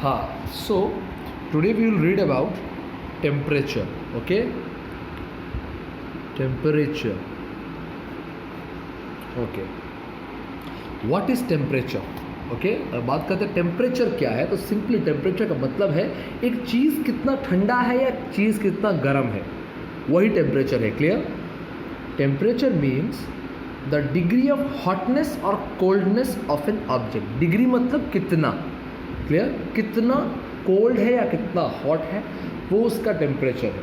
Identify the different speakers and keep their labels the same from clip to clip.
Speaker 1: हाँ, so today we will read about temperature. Okay, temperature. Okay, what is temperature? Okay बात करते हैं temperature क्या है. तो सिंपली टेम्परेचर का मतलब है एक चीज़ कितना ठंडा है या चीज़ कितना गर्म है, वही टेम्परेचर है. Clear? Temperature means the degree of hotness और coldness of an object. Degree मतलब कितना. क्लियर? कितना कोल्ड है या कितना हॉट है, वो उसका टेम्परेचर है.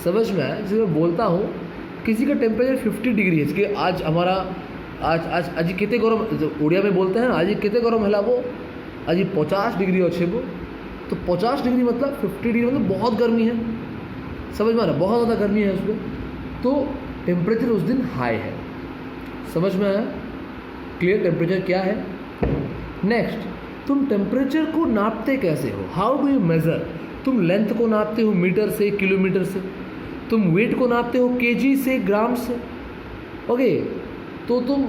Speaker 1: समझ में आया? जैसे मैं बोलता हूँ किसी का टेम्परेचर 50 डिग्री है, कि आज हमारा आज कितने गरम, उड़िया में बोलते हैं आज कितने गरम है वो, आज 50 डिग्री अच्छे वो. तो 50 डिग्री मतलब 50 डिग्री मतलब बहुत गर्मी है. समझ में आ रहा? बहुत ज़्यादा गर्मी है उसमें. तो टेम्परेचर उस दिन हाई है. समझ में आया? क्लियर? टेम्परेचर क्या है. नेक्स्ट, तुम टेम्परेचर को नापते कैसे हो? How do you measure? तुम लेंथ को नापते हो मीटर से, किलोमीटर से. तुम वेट को नापते हो केजी से, ग्राम से. ओके, तो तुम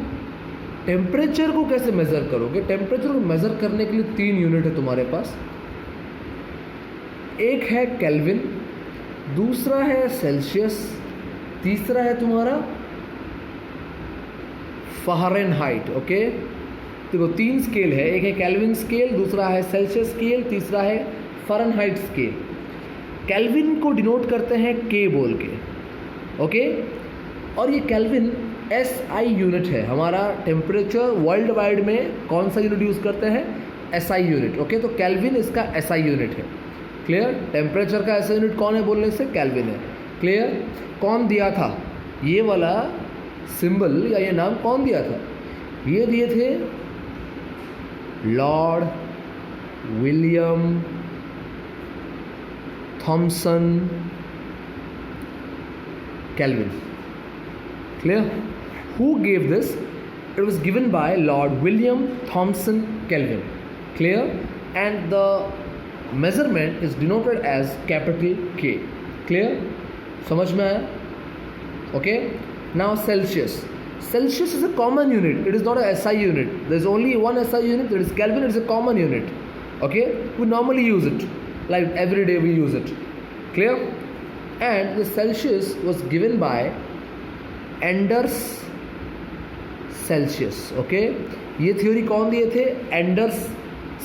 Speaker 1: टेम्परेचर को कैसे मेज़र करोगे? टेम्परेचर को मेज़र करने के लिए 3 यूनिट है तुम्हारे पास. एक है केल्विन, दूसरा है सेल्सियस, तीसरा है तुम्हारा फ़ारेनहाइट. ओके, देखो 3 स्केल है. एक है केल्विन स्केल, दूसरा है सेल्सियस स्केल, तीसरा है फ़ारेनहाइट स्केल. केल्विन को डिनोट करते हैं के बोल के. ओके, और ये केल्विन SI यूनिट है. हमारा टेम्परेचर वर्ल्ड वाइड में कौन सा यूनिट यूज़ करते हैं? SI unit. ओके, तो केल्विन इसका SI यूनिट है. क्लियर? टेम्परेचर का SI यूनिट कौन है बोलने से? केल्विन है. क्लियर? कौन दिया था ये वाला सिंबल या ये नाम? कौन दिया था? ये दिए थे Lord William Thomson Kelvin. Clear? Who gave this? It was given by Lord William Thomson Kelvin. Clear? And the measurement is denoted as capital K. Clear? समझ में आया? Okay? Now Celsius. Celsius is a common unit. It is not a SI unit. There is only one SI unit. That is Kelvin. It is a common unit. Okay? We normally use it. Like every day we use it. Clear? And the Celsius was given by Anders Celsius. Okay, ये theory कौन दिए थे? Anders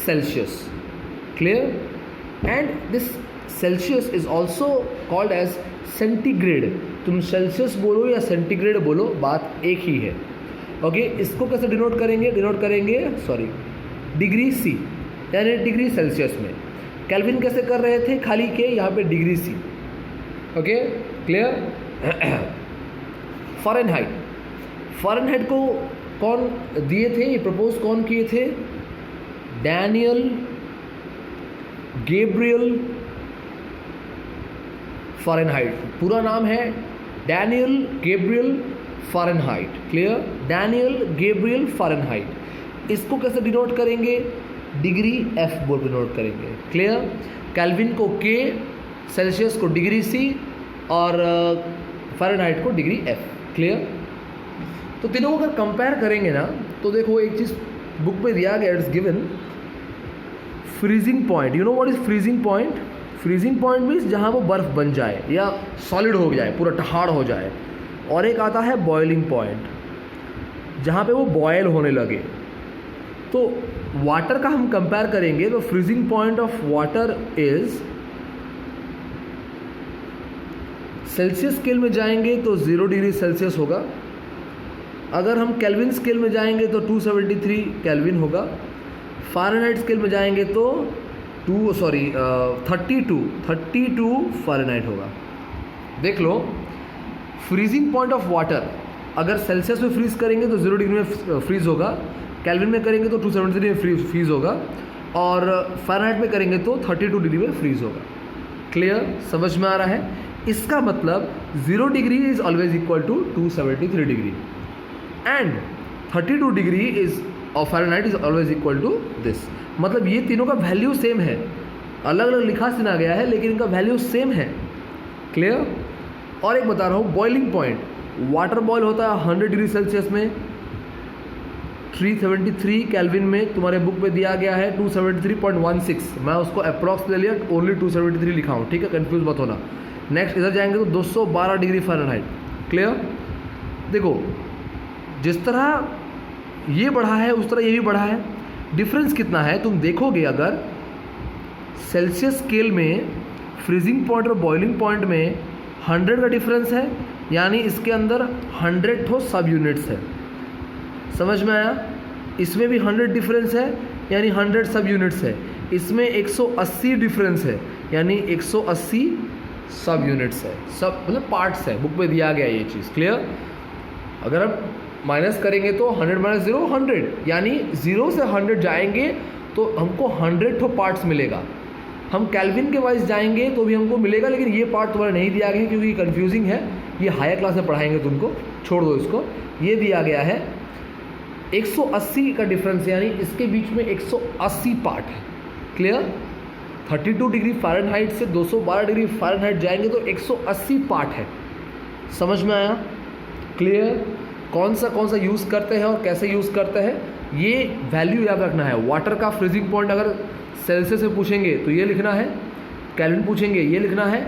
Speaker 1: Celsius. Clear? And this Celsius is also called as centigrade. तुम Celsius बोलो या centigrade बोलो, बात एक ही है. ओके, इसको कैसे डिनोट करेंगे? डिनोट करेंगे डिग्री सी, यानी डिग्री सेल्सियस में. केल्विन कैसे कर रहे थे? खाली के, यहाँ पे degree C. Okay, clear? Fahrenheit. Fahrenheit को कौन दिए थे? ये प्रपोज कौन किए थे? Daniel Gabriel Fahrenheit. पूरा नाम है Daniel Gabriel Fahrenheit. Clear? Daniel Gabriel Fahrenheit. इसको कैसे डिनोट करेंगे? डिग्री F बोल डिनोट करेंगे. क्लियर? केल्विन को K, सेल्सियस को डिग्री C और फ़ारेनहाइट को डिग्री F. क्लियर? तो तीनों को अगर कंपेयर करेंगे ना, तो देखो एक चीज़ बुक में दिया गया. It's given freezing point. You know what is freezing point? Freezing point means जहाँ वो बर्फ़ बन जाए या सॉलिड हो जाए, पूरा टहाड़ हो जाए. और एक आता है बॉइलिंग पॉइंट, जहाँ पे वो बॉयल होने लगे. तो वाटर का हम कंपेयर करेंगे तो freezing point of water is, Celsius scale में जाएंगे तो 0 डिग्री सेल्सियस होगा. अगर हम केल्विन स्केल में जाएंगे तो 273 केल्विन होगा. फ़ारेनहाइट स्केल में जाएंगे तो 32 फ़ारेनहाइट होगा. देख लो, फ्रीजिंग पॉइंट ऑफ वाटर अगर सेल्सियस में फ्रीज करेंगे तो 0 डिग्री में फ्रीज होगा, केल्विन में करेंगे तो 273 में फ्रीज होगा, और फ़ारेनहाइट में करेंगे तो 32 डिग्री में फ्रीज होगा. क्लियर? समझ में आ रहा है? इसका मतलब 0 degree is always equal to 273 degree and 32 degree is of Fahrenheit is always equal to this. मतलब ये तीनों का वैल्यू सेम है. अलग अलग लिखा सुना गया है लेकिन इनका वैल्यू सेम है. क्लियर? और एक बता रहा हूँ, बॉइलिंग पॉइंट. वाटर बॉयल होता है 100 डिग्री सेल्सियस में. 373 केल्विन में तुम्हारे बुक में दिया गया है 273.16, मैं उसको अप्रॉक्स ले लिया, ओनली 273 लिखा हूँ, ठीक है, कंफ्यूज मत होना। नेक्स्ट इधर जाएंगे तो 212 डिग्री फ़ारेनहाइट। क्लियर? देखो जिस तरह ये बढ़ा है उस तरह ये भी बढ़ा है। डिफरेंस कितना है तुम देखोगे, अगर सेल्सियस स्केल में फ्रीजिंग पॉइंट और बॉइलिंग पॉइंट में 100 का डिफरेंस है, यानी इसके अंदर 100 ठो सब यूनिट्स है। समझ में आया? इसमें भी 100 डिफरेंस है, यानी 100 सब यूनिट्स है। इसमें 180 डिफरेंस है, यानी 180 सब यूनिट्स है, सब मतलब पार्ट्स है, बुक में दिया गया ये चीज़। क्लियर? अगर हम माइनस करेंगे तो 100 माइनस 0 100, यानी 0 से 100 जाएंगे तो हमको 100 ठो पार्ट्स मिलेगा। हम केल्विन के वाइज जाएंगे तो भी हमको मिलेगा, लेकिन ये पार्ट तुम्हारा नहीं दिया गया है क्योंकि कंफ्यूजिंग है, ये हायर क्लास में पढ़ाएंगे तुमको, छोड़ दो इसको। ये दिया गया है 180 का डिफरेंस, यानी इसके बीच में 180 पार्ट है। क्लियर? 32 डिग्री फ़ारेनहाइट से 212 डिग्री फ़ारेनहाइट जाएंगे तो 180 पार्ट है। समझ में आया? क्लियर? कौन सा यूज़ करते हैं और कैसे यूज़ करते हैं, ये वैल्यू याद रखना है। वाटर का फ्रीजिंग पॉइंट अगर सेल्सियस से पूछेंगे तो ये लिखना है, केल्विन पूछेंगे ये लिखना है,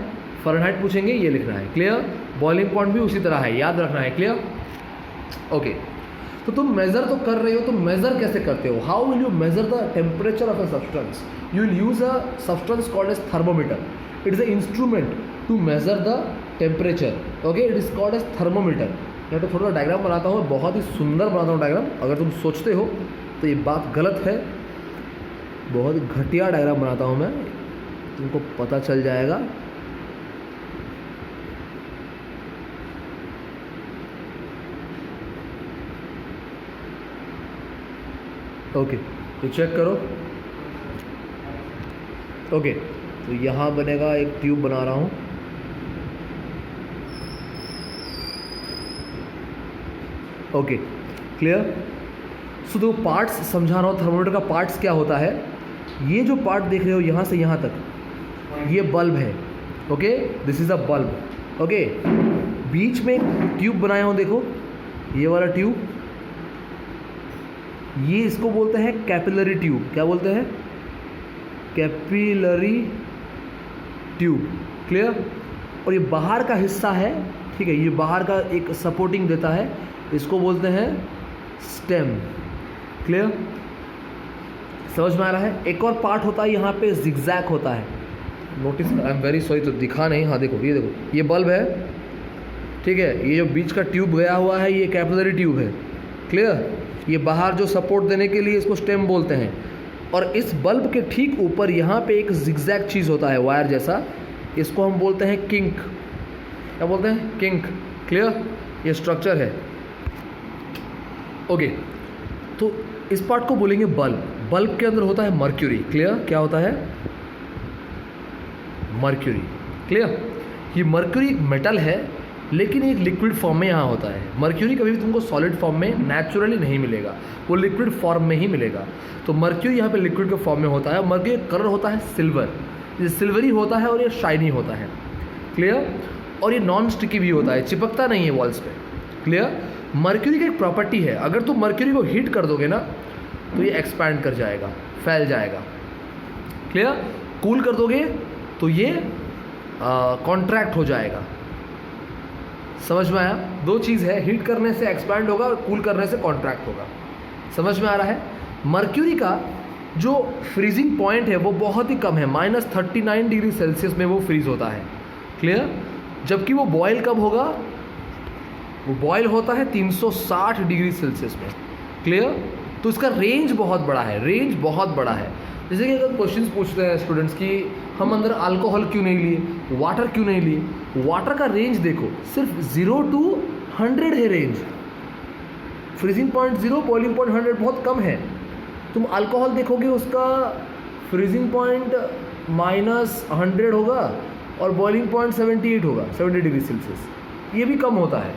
Speaker 1: फ़ारेनहाइट पूछेंगे ये लिखना है। क्लियर? बॉइलिंग पॉइंट भी उसी तरह है, याद रखना है। क्लियर? ओके, तो तुम मेज़र तो कर रहे हो, तो मेज़र कैसे करते हो? How will you measure the temperature of a substance? You will use a substance called as thermometer. It is a instrument to measure the temperature. Okay, it is called as thermometer. यहाँ तो थोड़ा diagram बनाता हूँ, बहुत ही सुंदर बनाता हूँ diagram. अगर तुम सोचते हो तो ये बात गलत है, बहुत घटिया डायग्राम बनाता हूँ मैं, तुमको पता चल जाएगा। ओके, तो चेक करो। ओके, तो यहाँ बनेगा, एक ट्यूब बना रहा हूँ। Okay, clear? सो दो पार्ट्स समझा रहा हूँ। थर्मोमीटर का पार्ट्स क्या होता है? ये जो पार्ट देख रहे हो यहाँ से यहाँ तक, ये बल्ब है। Okay, this is a bulb. Okay, बीच में एक ट्यूब बनाया हूँ, देखो ये वाला ट्यूब, ये इसको बोलते हैं कैपिलरी ट्यूब। क्या बोलते हैं? Capillary tube. क्लियर? और ये बाहर का हिस्सा है, ठीक है, ये बाहर का एक सपोर्टिंग देता है, इसको बोलते हैं स्टेम। क्लियर? समझ में आ रहा है? एक और पार्ट होता है यहाँ पे, जिगजैग होता है। Notice, I am very sorry, तो दिखा नहीं, हाँ देखो, ये देखो, ये बल्ब है, ठीक है, ये जो बीच का ट्यूब गया हुआ है ये कैपिलरी ट्यूब है। क्लियर? ये बाहर जो सपोर्ट देने के लिए इसको स्टेम बोलते हैं। और इस बल्ब के ठीक ऊपर यहाँ पे एक जिगजैग चीज़ होता है, वायर जैसा, इसको हम बोलते हैं किंक। क्या बोलते हैं? किंक। क्लियर? ये स्ट्रक्चर है। ओके, तो इस पार्ट को बोलेंगे बल्ब। बल्ब के अंदर होता है मर्क्यूरी। क्लियर? क्या होता है? मर्क्यूरी। क्लियर? ये मर्क्यूरी मेटल है, लेकिन एक लिक्विड फॉर्म में यहाँ होता है। मर्क्यूरी कभी भी तुमको सॉलिड फॉर्म में नेचुरली नहीं मिलेगा, वो लिक्विड फॉर्म में ही मिलेगा। तो मर्क्यूरी यहाँ पे लिक्विड के फॉर्म में होता है। मर्क्यूरी का कलर होता है सिल्वर, ये सिल्वरी होता है और ये शाइनी होता है। क्लियर? और ये नॉन स्टिकी भी होता है, चिपकता नहीं है वॉल्स पे। क्लियर? मर्क्यूरी की एक प्रॉपर्टी है, अगर तुम मर्क्यूरी को हीट कर दोगे ना तो ये एक्सपैंड कर जाएगा, फैल जाएगा। क्लियर? कूल कर दोगे तो ये कॉन्ट्रैक्ट हो जाएगा। समझ में आया? दो चीज़ है, हीट करने से एक्सपैंड होगा और कूल करने से कॉन्ट्रैक्ट होगा। समझ में आ रहा है? मर्क्यूरी का जो फ्रीजिंग पॉइंट है वो बहुत ही कम है, -39 डिग्री सेल्सियस में वो फ्रीज होता है। क्लियर? जबकि वो बॉयल कब होगा? वो बॉयल होता है 360 डिग्री सेल्सियस में। क्लियर? तो इसका रेंज बहुत बड़ा है, रेंज बहुत बड़ा है। जैसे कि अगर क्वेश्चंस पूछते हैं स्टूडेंट्स की हम अंदर अल्कोहल क्यों नहीं लिए, वाटर क्यों नहीं लिए, वाटर का रेंज देखो, सिर्फ 0 to 100 है range. Freezing point 0, boiling point 100, बहुत कम है। तुम अल्कोहल देखोगे उसका फ्रीजिंग पॉइंट -100 होगा और बॉइलिंग पॉइंट 78 होगा, 70 डिग्री सेल्सियस, ये भी कम होता है।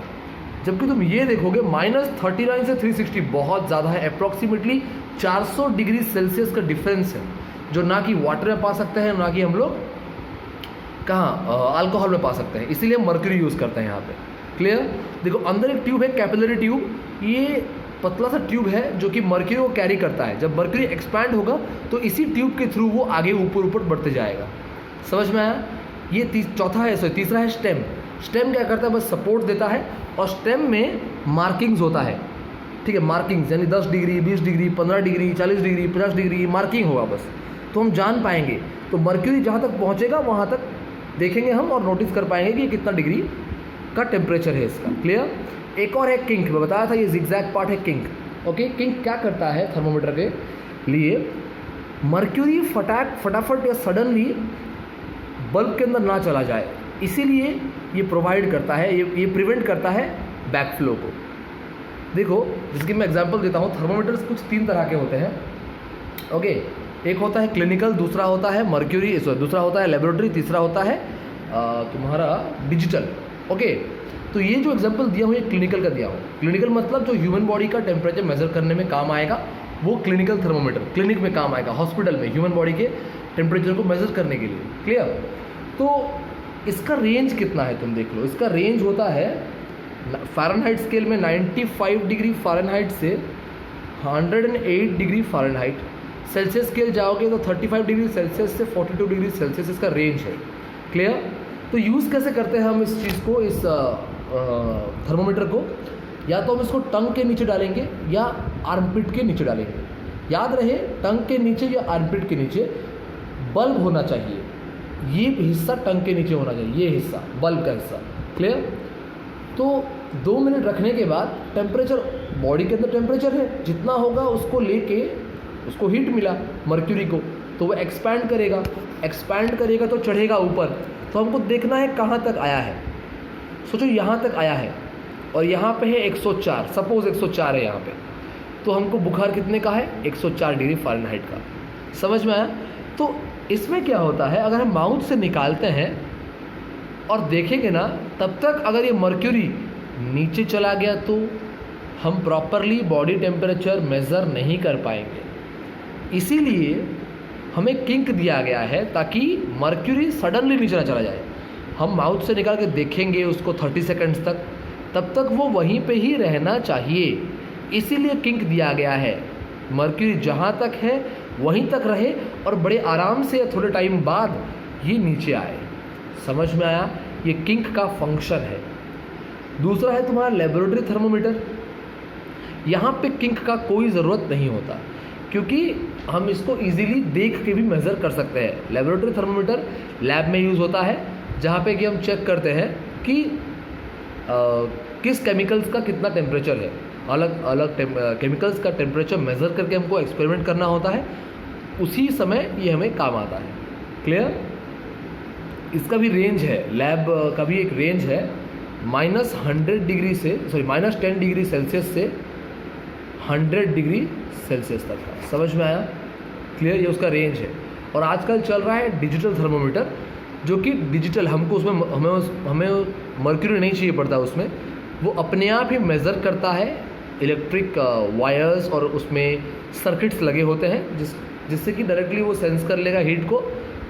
Speaker 1: जबकि तुम ये देखोगे -39 से 360 बहुत ज़्यादा है, अप्रॉक्सीमेटली 400 डिग्री सेल्सियस का डिफरेंस है, जो ना कि वाटर में पा सकते हैं, ना कि हम लोग कहाँ अल्कोहल में पा सकते हैं। इसीलिए मर्क्यूरी यूज़ करते हैं यहाँ पे। क्लियर? देखो अंदर एक ट्यूब है, कैपिलरी ट्यूब, ये पतला सा ट्यूब है जो कि मर्क्यूरी को कैरी करता है। जब मर्क्यूरी एक्सपैंड होगा तो इसी ट्यूब के थ्रू वो आगे ऊपर ऊपर बढ़ते जाएगा। समझ में आया? ये चौथा है, सॉरी तीसरा है स्टेम। स्टेम क्या करता है? बस सपोर्ट देता है और स्टेम में मार्किंग्स होता है। ठीक है, मार्किंग्स यानी 10 degree, 20 degree, 15 degree, 40 degree, 50 degree marking होगा बस, तो हम जान पाएंगे। तो मर्क्यूरी जहाँ तक पहुँचेगा वहाँ तक देखेंगे हम और नोटिस कर पाएंगे कि ये कितना डिग्री का टेम्परेचर है इसका। क्लियर? एक और है किंक। मैं बताया था ये जिगजैग पार्ट है किंक। ओके, किंक क्या करता है थर्मोमीटर के लिए? मर्क्यूरी फटाफट या सडनली बल्ब के अंदर ना चला जाए, इसीलिए ये प्रोवाइड करता है, ये प्रिवेंट करता है बैकफ्लो को। देखो, जिसकी मैं एग्जांपल देता हूँ, थर्मोमीटर्स कुछ 3 तरह के होते हैं। ओके, एक होता है क्लिनिकल, दूसरा होता है मर्क्यूरी, दूसरा होता है लेबोरेटरी, तीसरा होता है तुम्हारा डिजिटल। ओके, तो ये जो एग्जांपल दिया हूँ ये क्लिनिकल का दिया हूँ। क्लिनिकल मतलब जो ह्यूमन बॉडी का टेम्परेचर मेजर करने में काम आएगा, वो क्लिनिकल थर्मोमीटर क्लिनिक में काम आएगा, हॉस्पिटल में ह्यूमन बॉडी के टेम्परेचर को मेजर करने के लिए। क्लियर? तो इसका रेंज कितना है तुम देख लो। इसका रेंज होता है फ़ारेनहाइट स्केल में 95 डिग्री फ़ारेनहाइट से 108 डिग्री फ़ारेनहाइट। सेल्सियस स्केल जाओगे तो 35 डिग्री सेल्सियस से 42 डिग्री सेल्सियस इसका रेंज है। क्लियर? तो यूज़ कैसे करते हैं हम इस चीज़ को, इस थर्मोमीटर को? या तो हम इसको टंग के नीचे डालेंगे या आर्मपिट के नीचे डालेंगे। याद रहे, टंग के नीचे या आर्मपिट के नीचे बल्ब होना चाहिए। ये हिस्सा टंग के नीचे होना चाहिए, ये हिस्सा बल्ब का हिस्सा। क्लियर? तो 2 मिनट रखने के बाद टेम्परेचर, बॉडी के अंदर टेम्परेचर है जितना होगा उसको लेके उसको हीट मिला मर्क्यूरी को, तो वो एक्सपैंड करेगा तो चढ़ेगा ऊपर। तो हमको देखना है कहाँ तक आया है। सोचो यहाँ तक आया है और यहाँ पे है 104, सपोज 104 है यहाँ पे, तो हमको बुखार कितने का है? 104 डिग्री फ़ारेनहाइट का। समझ में आया? तो इसमें क्या होता है, अगर हम माउथ से निकालते हैं और देखेंगे ना, तब तक अगर ये मर्क्यूरी नीचे चला गया तो हम प्रॉपरली बॉडी टेम्परेचर मेज़र नहीं कर पाएंगे। इसीलिए हमें किंक दिया गया है ताकि मर्क्यूरी सडनली नीचे ना चला जाए। हम माउथ से निकाल के देखेंगे उसको 30 सेकंड्स तक, तब तक वो वहीं पे ही रहना चाहिए। इसीलिए किंक दिया गया है, मर्क्यूरी जहाँ तक है वहीं तक रहे और बड़े आराम से थोड़े टाइम बाद ये नीचे आए। समझ में आया? ये किंक का फंक्शन है। दूसरा है तुम्हारा लेबोरेटरी थर्मोमीटर। यहाँ पे किंक का कोई ज़रूरत नहीं होता क्योंकि हम इसको इजीली देख के भी मेज़र कर सकते हैं। लेबोरेटरी थर्मोमीटर लैब में यूज़ होता है जहाँ पे कि हम चेक करते हैं कि किस केमिकल्स का कितना टेम्परेचर है। अलग अलग केमिकल्स का टेम्परेचर मेज़र करके हमको एक्सपेरिमेंट करना होता है, उसी समय ये हमें काम आता है। क्लियर? इसका भी रेंज है, लैब का भी एक रेंज है, -10 डिग्री सेल्सियस से 100 डिग्री सेल्सियस तक का। समझ में आया? क्लियर? ये उसका रेंज है। और आजकल चल रहा है डिजिटल थर्मोमीटर, जो कि डिजिटल, हमको उसमें हमें मर्क्यूरी नहीं चाहिए पड़ता उसमें, वो अपने आप ही मेज़र करता है। इलेक्ट्रिक वायर्स और उसमें सर्किट्स लगे होते हैं जिससे कि डायरेक्टली वो सेंस कर लेगा हीट को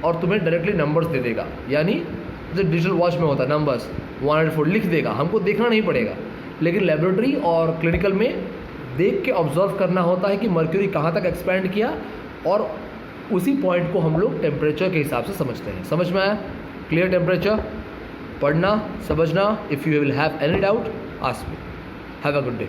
Speaker 1: और तुम्हें डायरेक्टली नंबर्स दे देगा। यानी जो डिजिटल वॉच में होता है नंबर्स 104 लिख देगा, हमको देखना नहीं पड़ेगा। लेकिन लेबोरेटरी और क्लिनिकल में देख के ऑब्जर्व करना होता है कि मर्क्यूरी कहाँ तक एक्सपैंड किया और उसी पॉइंट को हम लोग टेम्परेचर के हिसाब से समझते हैं। समझ में आया? क्लियर? टेम्परेचर पढ़ना, समझना। If you will have any doubt ask me. Have a good day.